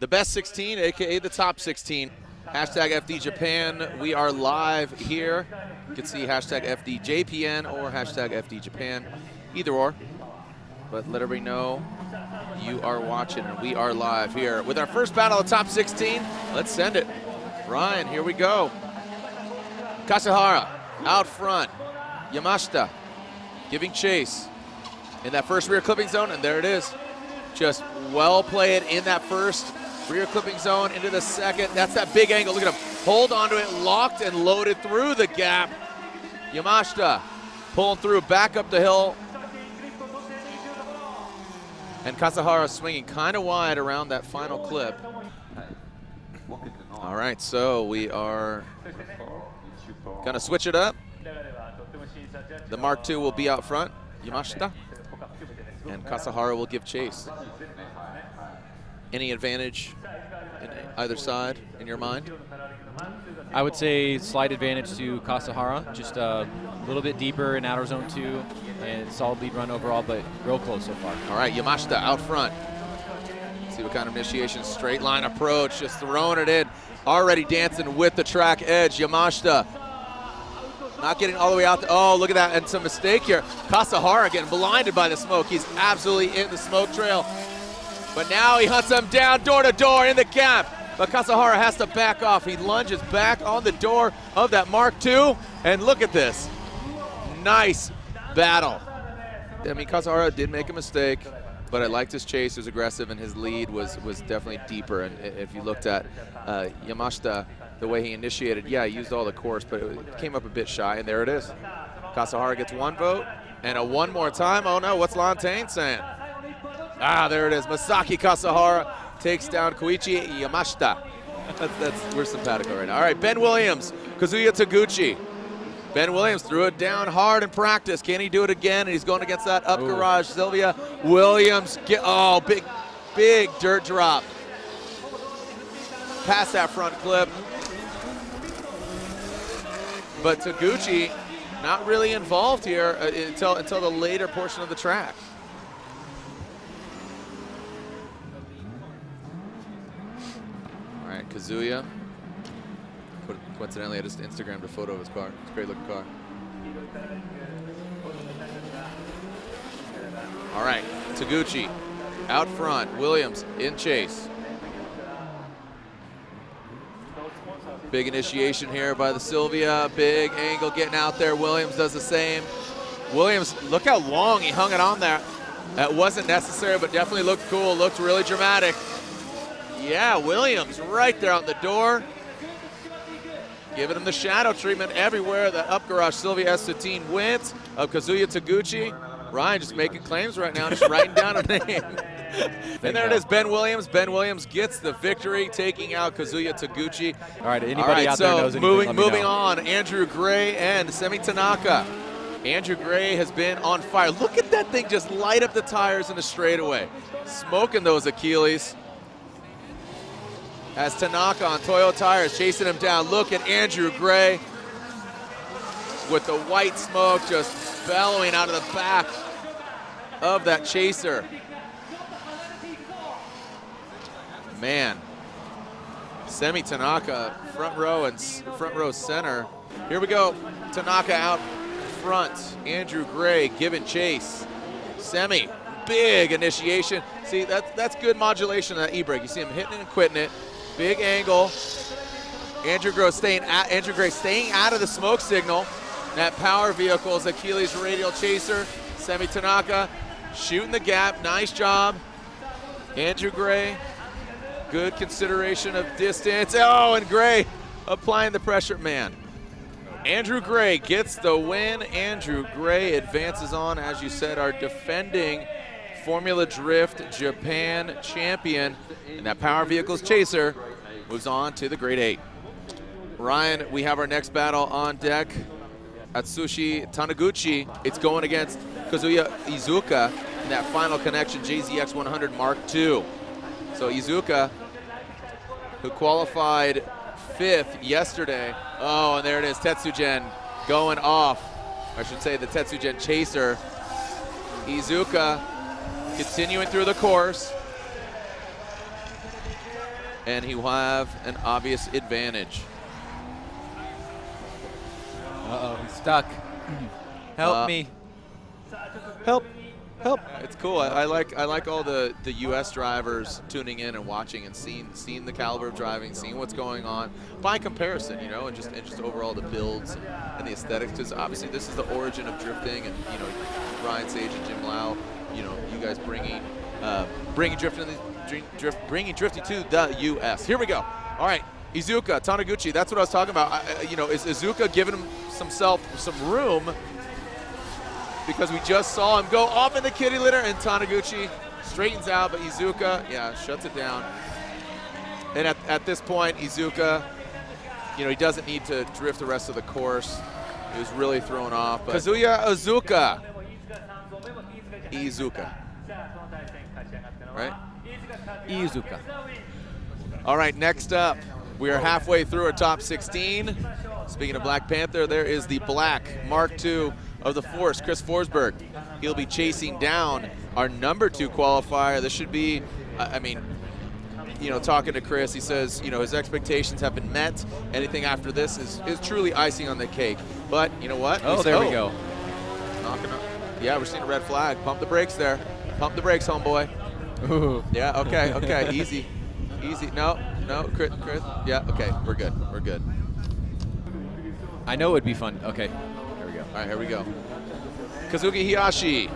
the best 16, aka the top 16. Hashtag FD Japan. We are live here. You can see hashtag FDJPN or hashtag FD Japan, either or. But let everybody know you are watching and we are live here with our first battle of top 16. Let's send it. Ryan, here we go. Kasahara out front. Yamashita giving chase in that first rear clipping zone, and there it is. Just well played in that first rear clipping zone into the second. That's that big angle. Look at him. Hold onto it, locked and loaded through the gap. Yamashita pulling through, back up the hill. And Kasahara swinging kind of wide around that final clip. All right, so we are gonna switch it up. The Mark II will be out front, Yamashita, and Kasahara will give chase. Any advantage in either side in your mind? I would say slight advantage to Kasahara, just a little bit deeper in outer zone 2, and solid lead run overall, but real close so far. All right, Yamashita out front. See what kind of initiation, straight line approach, just throwing it in. Already dancing with the track edge, Yamashita. Not getting all the way out there. Oh, look at that, and some mistake here. Kasahara getting blinded by the smoke. He's absolutely in the smoke trail. But now he hunts him down door to door in the gap. But Kasahara has to back off. He lunges back on the door of that Mark II. And look at this. Nice battle. I mean, Kasahara did make a mistake, but I liked his chase. He was aggressive, and his lead was definitely deeper. And if you looked at Yamashita, the way he initiated, yeah, he used all the course, but it came up a bit shy, and there it is. Kasahara gets one vote, and a one more time. Oh no, what's Lantain saying? Ah, there it is. Masaki Kasahara takes down Koichi Yamashita. We're simpatico right now. All right, Ben Williams, Kazuya Taguchi. Ben Williams threw it down hard in practice. Can he do it again? And he's going against that up garage. Sylvia Williams, big dirt drop. Past that front clip. But Taguchi not really involved here until the later portion of the track. All right, Kazuya. Coincidentally, I just Instagrammed a photo of his car. It's a great looking car. All right, Taguchi out front. Williams in chase. Big initiation here by the Sylvia. Big angle getting out there. Williams does the same. Williams, look how long he hung it on there. That wasn't necessary, but definitely looked cool. Looked really dramatic. Yeah, Williams right there on the door. Giving him the shadow treatment everywhere that up garage Sylvia S15 went of Kazuya Taguchi. Ryan just making claims right now, just writing down a name. And there it is, Ben Williams. Ben Williams gets the victory, taking out Kazuya Taguchi. All right, anybody out there knows anything, moving on, Andrew Gray and Semi Tanaka. Andrew Gray has been on fire. Look at that thing just light up the tires in the straightaway. Smoking those Achilles. As Tanaka on Toyo tires chasing him down. Look at Andrew Gray with the white smoke just bellowing out of the back of that chaser. Man, Semi Tanaka, front row and front row center. Here we go, Tanaka out front. Andrew Gray giving chase. Semi, big initiation. See, that's good modulation of that e-brake. You see him hitting it and quitting it. Big angle. Andrew Gray staying out of the smoke signal. That power vehicle's Achilles radial chaser. Semi Tanaka shooting the gap. Nice job. Andrew Gray. Good consideration of distance. Oh, and Gray applying the pressure. Man. Andrew Gray gets the win. Andrew Gray advances on, as you said, our defending Formula Drift Japan champion. And that Power Vehicles chaser moves on to the Grade 8. Ryan, we have our next battle on deck. Atsushi Taniguchi. It's going against Kazuya Iizuka in that final connection JZX 100 Mark II. So Iizuka, who qualified 5th yesterday. Oh, and there it is, Tetsugen going off. I should say the Tetsugen chaser. Iizuka continuing through the course. and he will have an obvious advantage. Uh-oh, he's stuck. Help me. Help. Help. It's cool. I like all the U.S. drivers tuning in and watching and seeing the caliber of driving, seeing what's going on by comparison, you know, and just overall the builds and the aesthetics. Because obviously this is the origin of drifting, and you know, Ryan Sage and Jim Lau, you know, you guys bringing drifting to the U.S. Here we go. All right, Iizuka, Taniguchi. That's what I was talking about. You know, is Iizuka giving himself some room? Because we just saw him go off in the kitty litter, and Taniguchi straightens out, but Iizuka, yeah, shuts it down. And at this point, Iizuka, you know, he doesn't need to drift the rest of the course. He was really thrown off. But Kazuya Iizuka. Right? Iizuka. All right, next up, we are halfway through our top 16. Speaking of Black Panther, there is the Black Mark II of the Force, Chris Forsberg. He'll be chasing down our number 2 qualifier. This should be, I mean, you know, talking to Chris, he says, you know, his expectations have been met. Anything after this is truly icing on the cake. But you know what? Oh, there we go. Knocking up. Yeah, we're seeing a red flag. Pump the brakes there. Pump the brakes, homeboy. Ooh. Yeah, okay, easy. Easy. No, Chris. Yeah, okay, we're good. I know it would be fun. Okay. All right, here we go. Kazuki Hiyashi.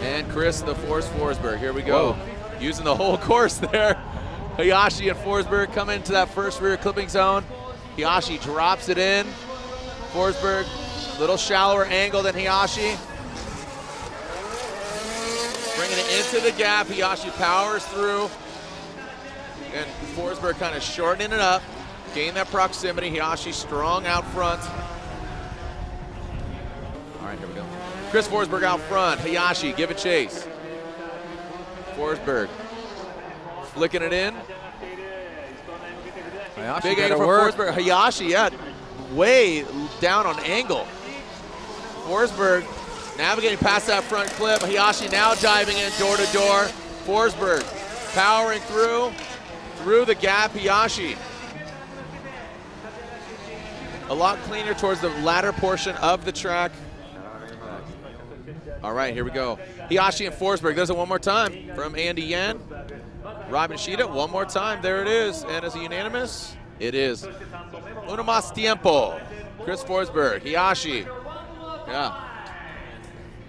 And Chris the Force Forsberg. Here we go. Whoa. Using the whole course there. Hiyashi and Forsberg come into that first rear clipping zone. Hiyashi drops it in. Forsberg, little shallower angle than Hiyashi. Bringing it into the gap. Hiyashi powers through. And Forsberg kind of shortening it up. Gain that proximity. Hiyashi strong out front. All right, here we go. Chris Forsberg out front. Hiyashi give a chase. Forsberg flicking it in. Hiyashi Big angle from Forsberg. Hiyashi, yeah, way down on angle. Forsberg navigating past that front clip. Hiyashi now diving in door to door. Forsberg powering through the gap. Hiyashi a lot cleaner towards the latter portion of the track. All right, here we go. Hiyashi and Forsberg does it one more time from Andy Yan. Robin Shida, one more time. There it is. And is it unanimous? It is. Uno más tiempo. Chris Forsberg, Hiyashi. Yeah.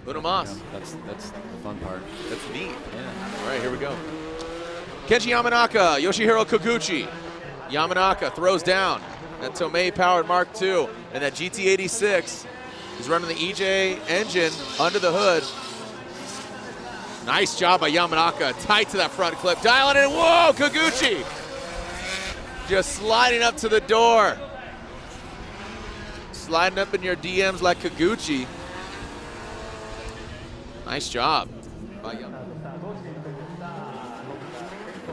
Uno más. That's the fun part. That's neat. Yeah. All right, here we go. Kenji Yamanaka, Yoshihiro Koguchi. Yamanaka throws down that Tomei-powered Mark II, and that GT86 is running the EJ engine under the hood. Nice job by Yamanaka, tight to that front clip, dialing it in. Whoa, Koguchi! Just sliding up to the door. Sliding up in your DMs like Koguchi. Nice job by Yamanaka.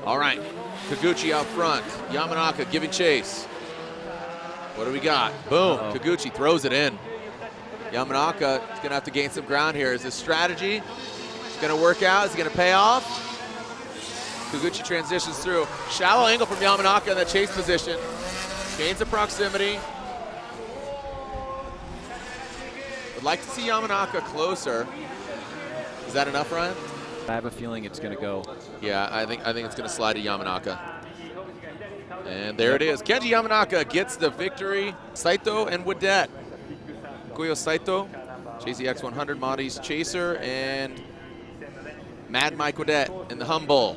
All right, Koguchi out front. Yamanaka giving chase. What do we got? Boom, Koguchi throws it in. Yamanaka is gonna have to gain some ground here. Is this strategy gonna work out? Is it gonna pay off? Koguchi transitions through. Shallow angle from Yamanaka in the chase position. Gains the proximity. Would like to see Yamanaka closer. Is that enough, Ryan? I have a feeling it's going to go. Yeah, I think it's going to slide to Yamanaka. And there it is. Kenji Yamanaka gets the victory. Saito and Wadette. Koyo Saito, Chasey X100 Modi's chaser, and Mad Mike Wadette in the Humble.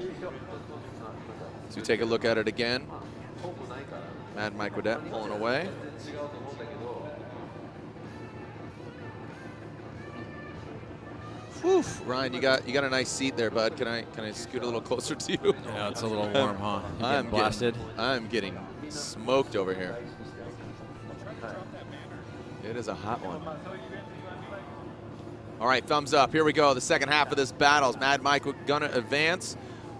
So we take a look at it again. Mad Mike Wadette pulling away. Whew, Ryan, you got a nice seat there, bud. Can I scoot a little closer to you? Yeah, it's a little warm, huh? I'm blasted. I'm getting smoked over here. It is a hot one. All right, thumbs up. Here we go. The second half of this battle. Is Mad Mike gonna advance,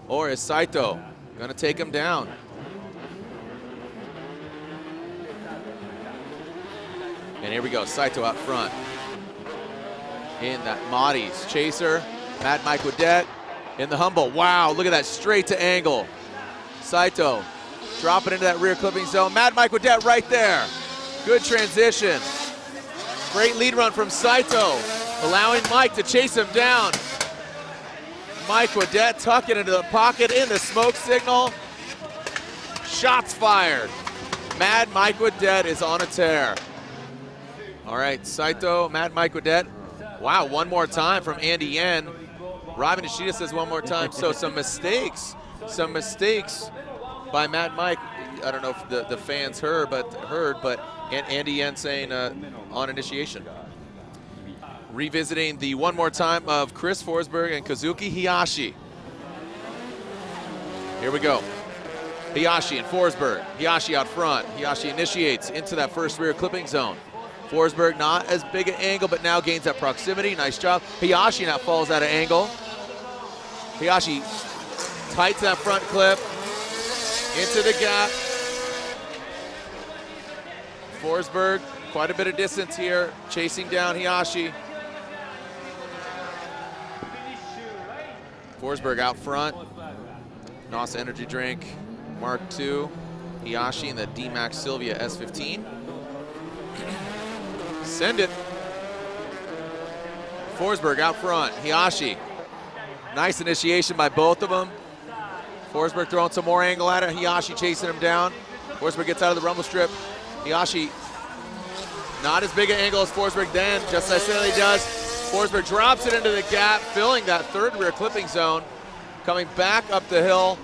or is Saito gonna take him down? And here we go. Saito out front. In that Modi's chaser, Mad Mike Wadette in the Humble. Wow, look at that straight to angle. Saito dropping into that rear clipping zone. Mad Mike Wadette right there. Good transition. Great lead run from Saito, allowing Mike to chase him down. Mike Wadette tucking into the pocket in the smoke signal. Shots fired. Mad Mike Wadette is on a tear. All right, Saito, Mad Mike Wadette. Wow, one more time from Andy Yen. Robin Nishida says one more time. So some mistakes by Mad Mike. I don't know if the fans heard, but Andy Yen saying on initiation. Revisiting the one more time of Chris Forsberg and Kazuki Hiyashi. Here we go. Hiyashi and Forsberg. Hiyashi out front. Hiyashi initiates into that first rear clipping zone. Forsberg not as big an angle, but now gains that proximity. Nice job. Hiyashi now falls out of angle. Hiyashi tight to that front clip. Into the gap. Forsberg, quite a bit of distance here, chasing down Hiyashi. Forsberg out front. NOS energy drink, Mark II. Hiyashi in the D-Max Sylvia S15. Send it. Forsberg out front. Hiyashi. Nice initiation by both of them. Forsberg throwing some more angle at it. Hiyashi chasing him down. Forsberg gets out of the rumble strip. Hiyashi not as big an angle as Forsberg then, just as Stanley does. Forsberg drops it into the gap, filling that third rear clipping zone. Coming back up the hill.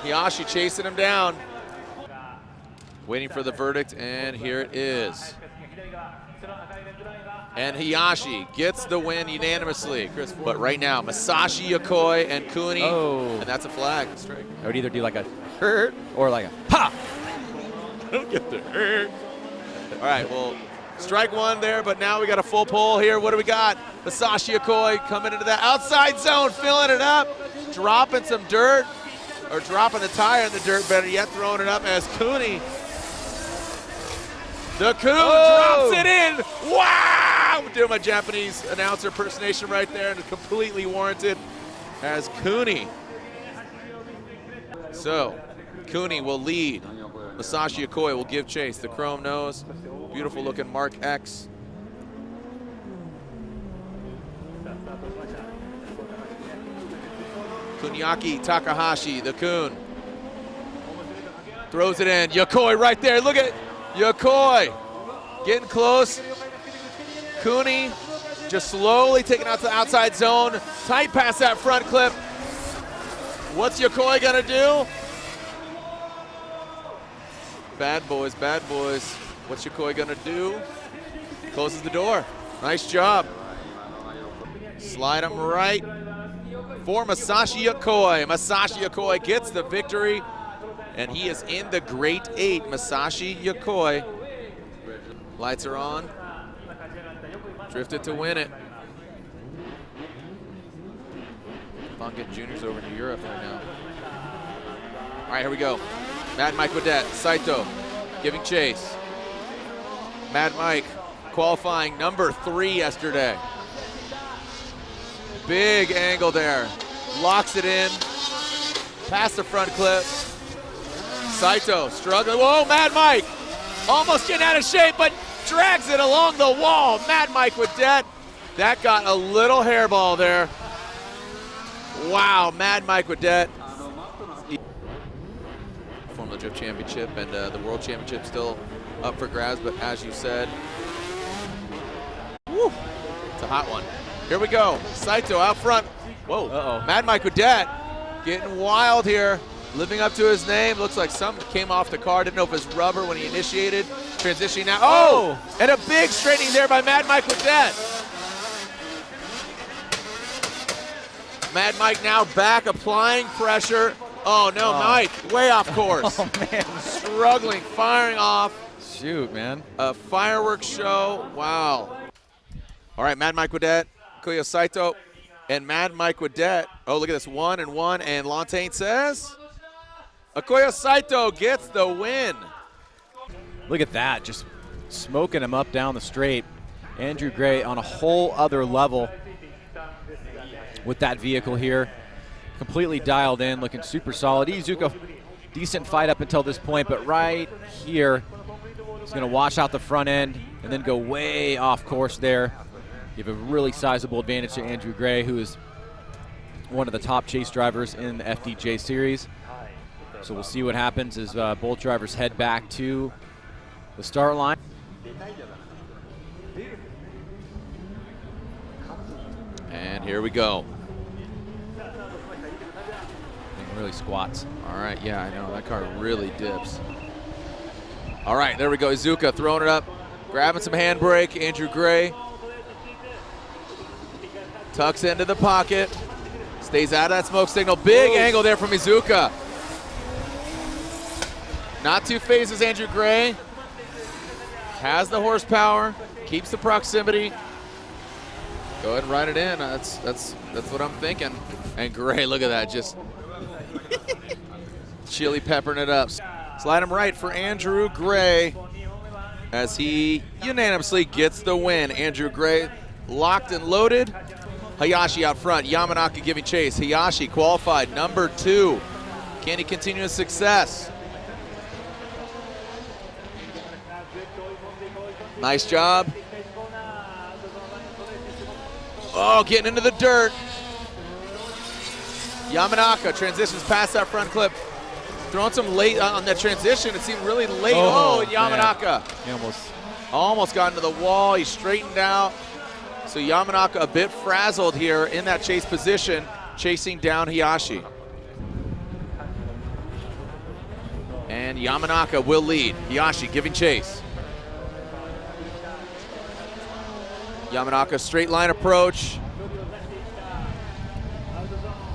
Hiyashi chasing him down. Waiting for the verdict, and here it is. And Hiyashi gets the win unanimously. But right now, Masashi Yokoi and Kuni, and that's a flag. I would either do like a hurt or like a ha. Don't get the hurt. All right, well, strike one there, but now we got a full pull here. What do we got? Masashi Yokoi coming into that outside zone, filling it up, dropping some dirt, or dropping the tire in the dirt, better yet, throwing it up as Kuni. The Kun drops it in. Wow! I'm doing my Japanese announcer impersonation right there, and it's completely warranted as Kuni. So, Kuni will lead. Masashi Yokoi will give chase. The chrome nose, beautiful looking Mark X. Kuniaki Takahashi, the Kun. Throws it in. Yokoi right there. Look at Yokoi getting close. Kuni just slowly taking out to the outside zone. Tight past that front clip. What's Yokoi gonna do? Bad boys, bad boys. What's Yokoi gonna do? Closes the door. Nice job. Slide him right for Masashi Yokoi. Masashi Yokoi gets the victory, and he is in the Great 8. Masashi Yokoi. Lights are on. Drifted to win it. Fun getting juniors over to Europe right now. All right, here we go. Mad Mike Wadette, Saito giving chase. Mad Mike qualifying number 3 yesterday. Big angle there. Locks it in. Past the front clip. Saito struggling. Whoa, Mad Mike. Almost getting out of shape, but drags it along the wall. Mad Mike Wadette. That got a little hairball there. Wow, Mad Mike Wadette. Formula Drift Championship and the World Championship still up for grabs, but as you said, woo, it's a hot one. Here we go. Saito out front. Whoa. Mad Mike Wadette getting wild here. Living up to his name. Looks like something came off the car. Didn't know if it was rubber when he initiated. Transitioning now. Oh! And a big straightening there by Mad Mike Wadette. Mad Mike now back, applying pressure. Oh, no, Mike, way off course. Oh, man. Struggling, firing off. Shoot, man. A fireworks show. Wow. All right, Mad Mike Wadette, Koyo Saito, and Mad Mike Wadette. Oh, look at this, 1 and 1, and Lantain says Akoya Saito gets the win. Look at that, just smoking him up down the straight. Andrew Gray on a whole other level with that vehicle here. completely dialed in, looking super solid. Iizuka, decent fight up until this point, but right here, he's going to wash out the front end and then go way off course there. Give a really sizable advantage to Andrew Gray, who is one of the top chase drivers in the FDJ series. So we'll see what happens as both drivers head back to the start line. And here we go. Thing really squats. All right, yeah, I know. That car really dips. All right, there we go. Iizuka throwing it up, grabbing some handbrake. Andrew Gray tucks into the pocket, stays out of that smoke signal. Big angle there from Iizuka. Not two phases, Andrew Gray. Has the horsepower, keeps the proximity. Go ahead and ride it in. That's what I'm thinking. And Gray, look at that, just chili peppering it up. Slide him right for Andrew Gray as he unanimously gets the win. Andrew Gray locked and loaded. Hayashi out front, Yamanaka giving chase. Hayashi qualified number 2. Can he continue his success? Nice job. Oh, getting into the dirt. Yamanaka transitions past that front clip. Throwing some late on that transition. It seemed really late. Oh, Yamanaka. He almost got into the wall. He straightened out. So Yamanaka a bit frazzled here in that chase position, chasing down Hayashi. And Yamanaka will lead. Hayashi giving chase. Yamanaka straight line approach.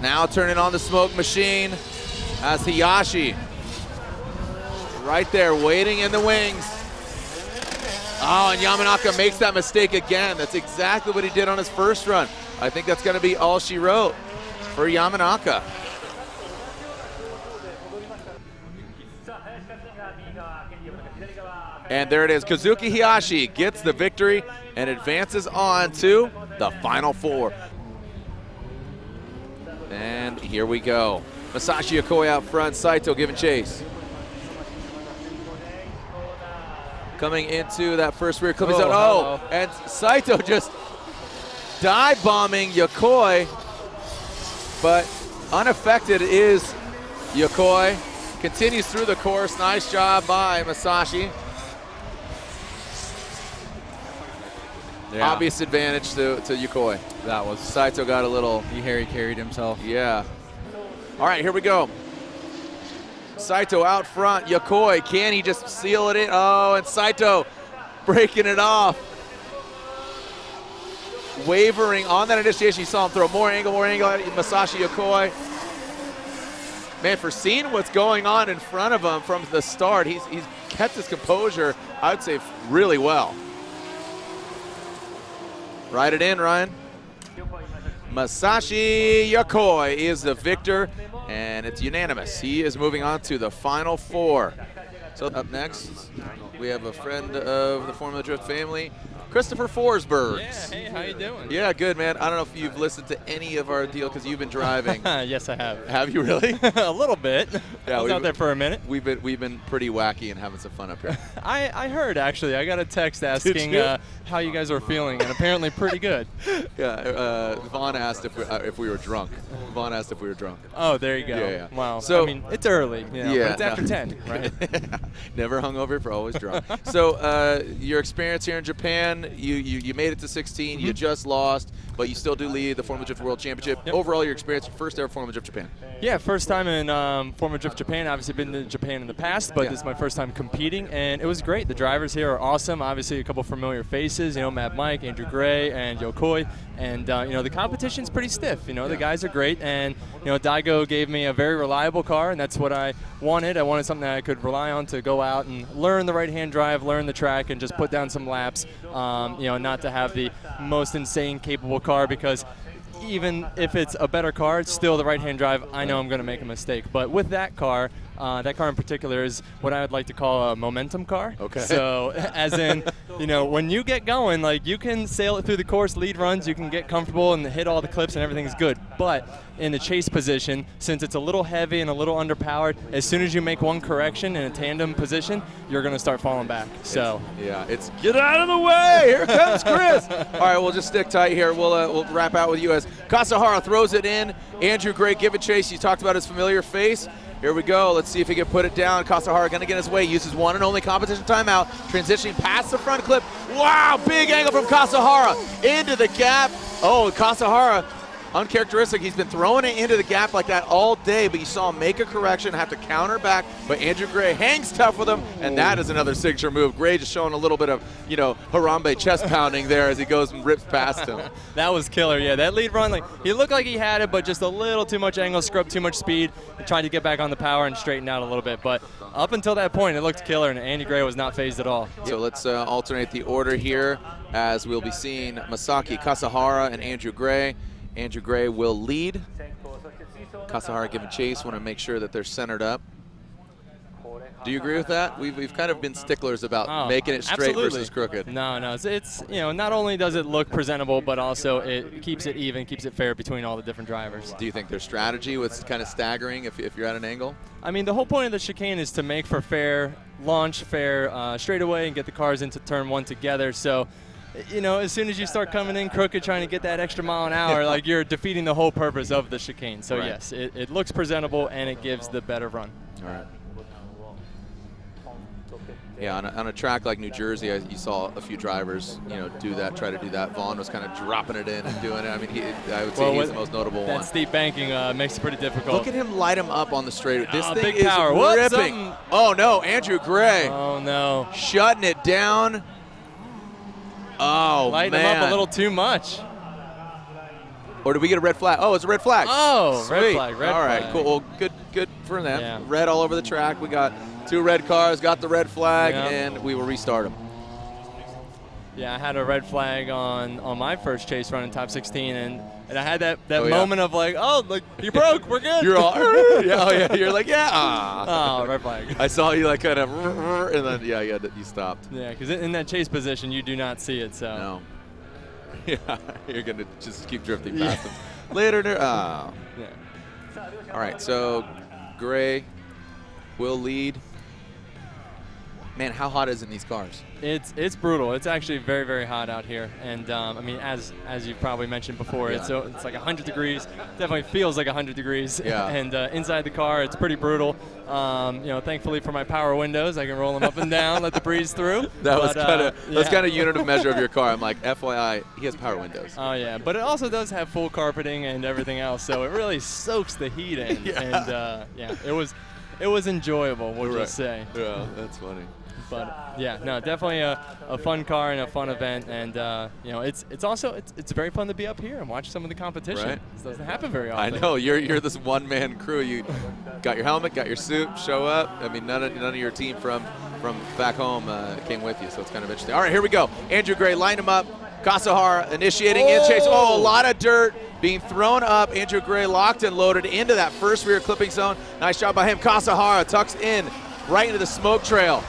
Now turning on the smoke machine as Hayashi right there waiting in the wings. Oh, and Yamanaka makes that mistake again. That's exactly what he did on his first run. I think that's going to be all she wrote for Yamanaka. And there it is. Kazuki Hayashi gets the victory and advances on to the Final Four. And here we go. Masashi Okoye out front, Saito giving chase. Coming into that first rear clipping zone. Oh, and Saito just dive bombing Yokoi, but unaffected is Yokoi. Continues through the course. Nice job by Masashi. Yeah. Obvious advantage to Yokoi. That was. Saito got a little. He carried himself. Yeah. All right, here we go. Saito out front. Yokoi, can he just seal it in? Oh, and Saito breaking it off. Wavering on that initiation. You saw him throw more angle at Masashi Yokoi. Man, for seeing what's going on in front of him from the start, he's kept his composure, I would say, really well. Ride it in, Ryan. Masashi Yokoi is the victor, and it's unanimous. He is moving on to the Final Four. So up next, we have a friend of the Formula Drift family, Christopher Forsberg. Yeah, hey, how you doing? Yeah, good, man. I don't know if you've listened to any of our deal because you've been driving. Yes, I have. Have you really? A little bit. Yeah, I was out there for a minute. We've been pretty wacky and having some fun up here. I heard, actually. I got a text asking how you guys were feeling, and apparently pretty good. Yeah, Vaughn asked if we were drunk. Vaughn asked if we were drunk. Oh, there you go. Yeah. Wow. So, I mean, it's early, you know, but it's after 10, right? Never hungover, for always drunk. So your experience here in Japan, you made it to 16. You just lost, but you still do lead the Formula Drift World Championship. Yep. Overall, your experience, first ever Formula Drift Japan. Yeah, first time in Formula Drift Japan. Obviously been to Japan in the past, but this is my first time competing, and it was great. The drivers here are awesome. Obviously, a couple familiar faces, you know, Mad Mike, Andrew Gray, and Yokoi. And, you know, the competition's pretty stiff. You know, the guys are great, and, you know, Daigo gave me a very reliable car, and that's what I wanted. I wanted something that I could rely on to go out and learn the right-hand drive, learn the track, and just put down some laps, you know, not to have the most insane capable car, because even if it's a better car, it's still the right-hand drive. I know I'm going to make a mistake. But with that car, That car in particular is what I would like to call a momentum car. Okay. So, as in, when you get going, like, you can sail it through the course, lead runs, you can get comfortable and hit all the clips and everything's good. But in the chase position, since it's a little heavy and a little underpowered, as soon as you make one correction in a tandem position, you're going to start falling back. So it's get out of the way. Here comes Chris. All right, we'll just stick tight here. We'll wrap out with you as Kasahara throws it in. Andrew Gray giving chase. You talked about his familiar face. Here we go. Let's see if he can put it down. Kasahara going to get his way. Uses one and only competition timeout. Transitioning past the front clip. Wow, big angle from Kasahara into the gap. Oh, Kasahara, uncharacteristic. He's been throwing it into the gap like that all day, but you saw him make a correction, have to counter back. But Andrew Gray hangs tough with him, and that is another signature move. Gray just showing a little bit of, Harambe chest pounding there as he goes and rips past him. That was killer, yeah. That lead run, he looked like he had it, but just a little too much angle, scrubbed too much speed, and tried to get back on the power and straighten out a little bit. But up until that point, it looked killer, and Andy Gray was not phased at all. So let's alternate the order here as we'll be seeing Masaki Kasahara and Andrew Gray. Andrew Gray will lead. Kasahara giving chase. Want to make sure that they're centered up. Do you agree with that? We've kind of been sticklers about making it straight versus crooked. No, it's not only does it look presentable, but also it keeps it even, keeps it fair between all the different drivers. Do you think their strategy was kind of staggering if you're at an angle? I mean, the whole point of the chicane is to make for fair launch, fair straightaway, and get the cars into turn one together. So, as soon as you start coming in crooked trying to get that extra mile an hour, you're defeating the whole purpose of the chicane. So, yes, it looks presentable and it gives the better run. All right. Yeah, on a track like New Jersey, you saw a few drivers, try to do that. Vaughn was kind of dropping it in and doing it. I mean, I would say he's the most notable one. That steep banking makes it pretty difficult. Look at him light him up on the straight. This thing big is power. ripping. Oh, no, Andrew Gray. Oh, no. Shutting it down. Oh, Lighting him up a little too much. Or did we get a red flag? Oh, it's a red flag. Oh, sweet. red flag. All right, cool. Well, good for them. Yeah. Red all over the track. We got 2 red cars, got the red flag, and we will restart them. Yeah, I had a red flag on my first chase run in top 16, and I had that moment of you broke, we're good. You're all, yeah. You're like, yeah. Oh, red flag. I saw you kind of, and then you stopped. Yeah, because in that chase position, you do not see it. So. No. Yeah, you're gonna just keep drifting past them. Later. Oh. Yeah. All right, so Gray will lead. Man, how hot is it in these cars? It's brutal. It's actually very, very hot out here, and I mean, as you probably mentioned before, it's like 100 degrees. Definitely feels like 100 degrees. Yeah. And inside the car, it's pretty brutal. Thankfully for my power windows, I can roll them up and down, let the breeze through. That's kind of unit of measure of your car. I'm like, FYI, he has power windows. Oh yeah, but it also does have full carpeting and everything else, so it really soaks the heat in. Yeah. And it was enjoyable. We'll just say. Yeah, that's funny. But yeah, no, definitely a fun car and a fun event, and it's also very fun to be up here and watch some of the competition. Right. This doesn't happen very often. I know you're this one-man crew. You got your helmet, got your suit, show up. I mean, none of your team from back home came with you, so it's kind of interesting. All right, here we go. Andrew Gray, line him up. Kasahara initiating in chase. Oh, a lot of dirt being thrown up. Andrew Gray locked and loaded into that first rear clipping zone. Nice job by him. Kasahara tucks in right into the smoke trail.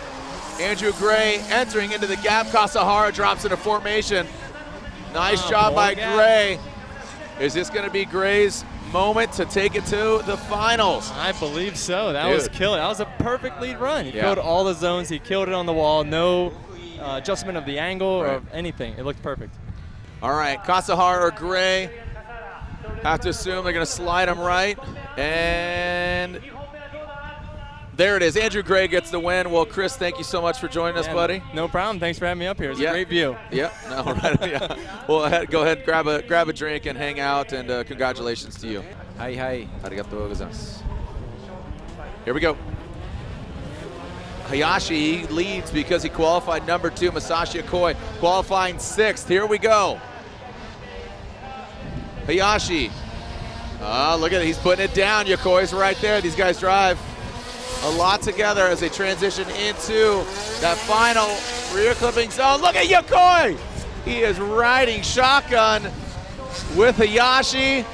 Andrew Gray entering into the gap. Kasahara drops into formation. Nice job by Gray. Is this going to be Gray's moment to take it to the finals? I believe so. That was killer. That was a perfect lead run. He killed all the zones. He killed it on the wall. No adjustment of the angle or anything. It looked perfect. All right, Kasahara or Gray. Have to assume they're going to slide him right. And there it is. Andrew Gray gets the win. Well, Chris, thank you so much for joining us, buddy. No problem. Thanks for having me up here. It's a great view. Yeah. No, right. Yeah. Well, go ahead, grab a drink and hang out, and congratulations to you. Hi. Arigatou gozaimasu. Here we go. Hayashi leads because he qualified number 2. Masashi Okoi qualifying 6th. Here we go. Hayashi. Look at it. He's putting it down. Yokoi's right there. These guys drive a lot together as they transition into that final rear clipping zone. Look at Yokoi! He is riding shotgun with Hayashi.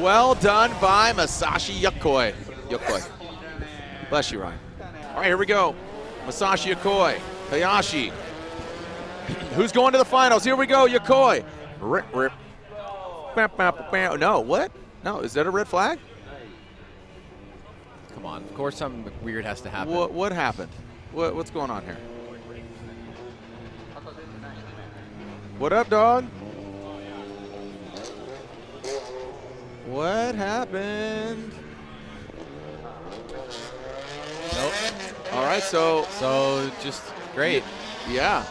Well done by Masashi Yokoi. Bless you, Ryan. All right, here we go. Masashi Yokoi, Hayashi. Who's going to the finals? Here we go, Yokoi. Rip, rip. Bam, bam, bam. No, what? No, is that a red flag? Come on, of course something weird has to happen. What happened? What's going on here? What up, dog? What happened? Nope. All right, so just great. yeah.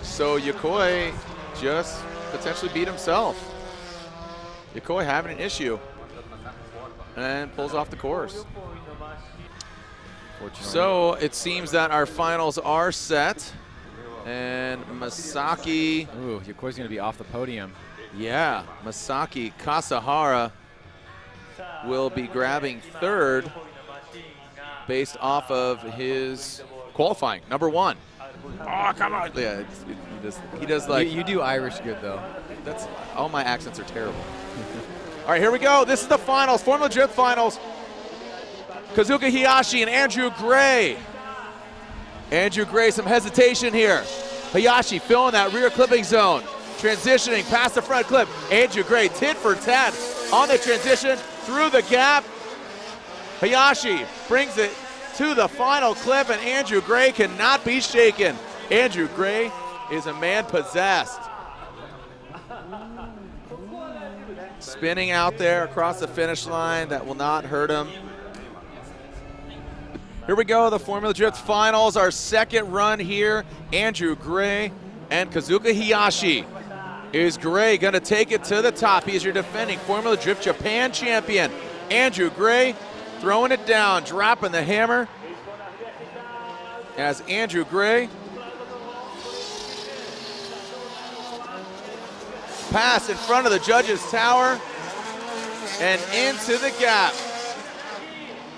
So Yokoi just potentially beat himself. Yokoi having an issue and pulls off the course. So it seems that our finals are set, and Masaki. Ooh, Yokoi's going to be off the podium. Yeah, Masaki Kasahara will be grabbing third based off of his qualifying, number 1. Oh, come on. Yeah, he does like. You do Irish good, though. That's all my accents are terrible. All right, here we go. This is the finals, Formula Drift finals. Kazuka Hayashi and Andrew Gray. Andrew Gray, some hesitation here. Hayashi filling that rear clipping zone. Transitioning past the front clip. Andrew Gray, tit for tat on the transition through the gap. Hayashi brings it to the final clip, and Andrew Gray cannot be shaken. Andrew Gray is a man possessed. Spinning out there across the finish line, that will not hurt him. Here we go, the Formula Drift finals, our second run here. Andrew Gray and Kazuka Hayashi. Is Gray gonna take it to the top? He is your defending Formula Drift Japan champion. Andrew Gray throwing it down, dropping the hammer. As Andrew Gray pass in front of the judges' tower and into the gap.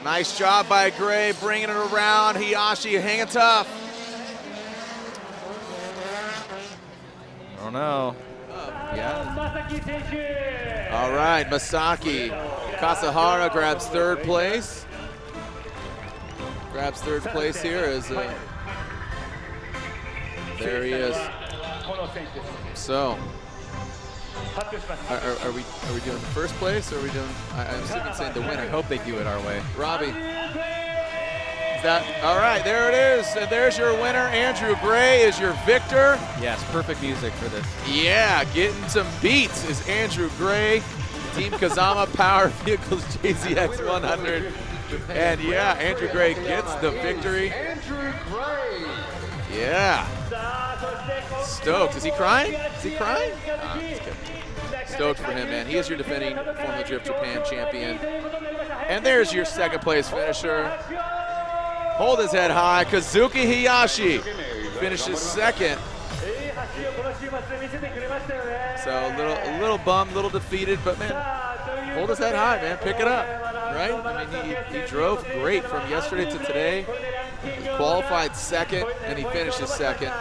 Nice job by Gray, bringing it around. Hayashi hanging tough. I don't know. Yeah. All right, Masaki Kasahara grabs third place. Grabs third place here as there he is. So, are we doing the first place, or are we doing? I'm assuming saying the winner. I hope they do it our way. Robbie. Is that all right? There it is, and there's your winner. Andrew Gray is your victor. Yes, perfect music for this. Yeah, getting some beats is Andrew Gray, Team Kazama Power Vehicles JZX 100. And yeah, Andrew Gray gets the victory. Andrew Gray. Yeah. Stoked. Is he crying? Is he crying? I'm just kidding. Stoked for him, man. He is your defending Formula Drift Japan champion. And there's your second place finisher. Hold his head high. Kazuki Hayashi finishes second. So a little bummed, a little defeated, but man, hold his head high, man. Pick it up, right? I mean, he drove great from yesterday to today. He qualified second, and he finishes second.